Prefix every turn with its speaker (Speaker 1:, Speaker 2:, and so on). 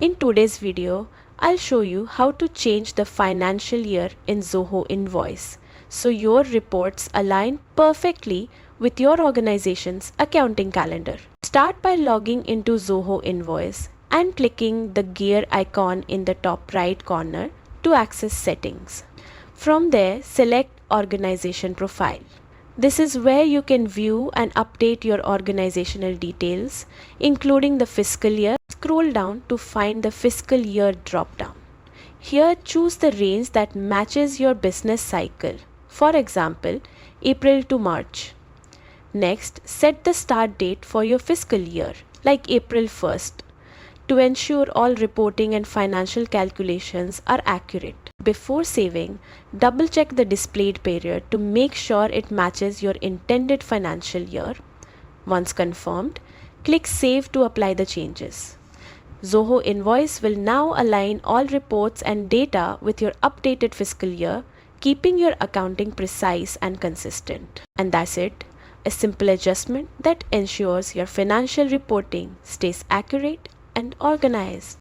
Speaker 1: In today's video, I'll show you how to change the financial year in Zoho Invoice so your reports align perfectly with your organization's accounting calendar. Start by logging into Zoho Invoice and clicking the gear icon in the top right corner to access settings. From there, select Organization Profile. This is where you can view and update your organizational details, including the fiscal year. Scroll down to find the fiscal year drop-down. Here, choose the range that matches your business cycle. For example, April to March. Next, set the start date for your fiscal year, like April 1st, to ensure all reporting and financial calculations are accurate. Before saving, double check the displayed period to make sure it matches your intended financial year. Once confirmed, click Save to apply the changes. Zoho Invoice will now align all reports and data with your updated fiscal year, keeping your accounting precise and consistent. And that's it. A simple adjustment that ensures your financial reporting stays accurate and organized.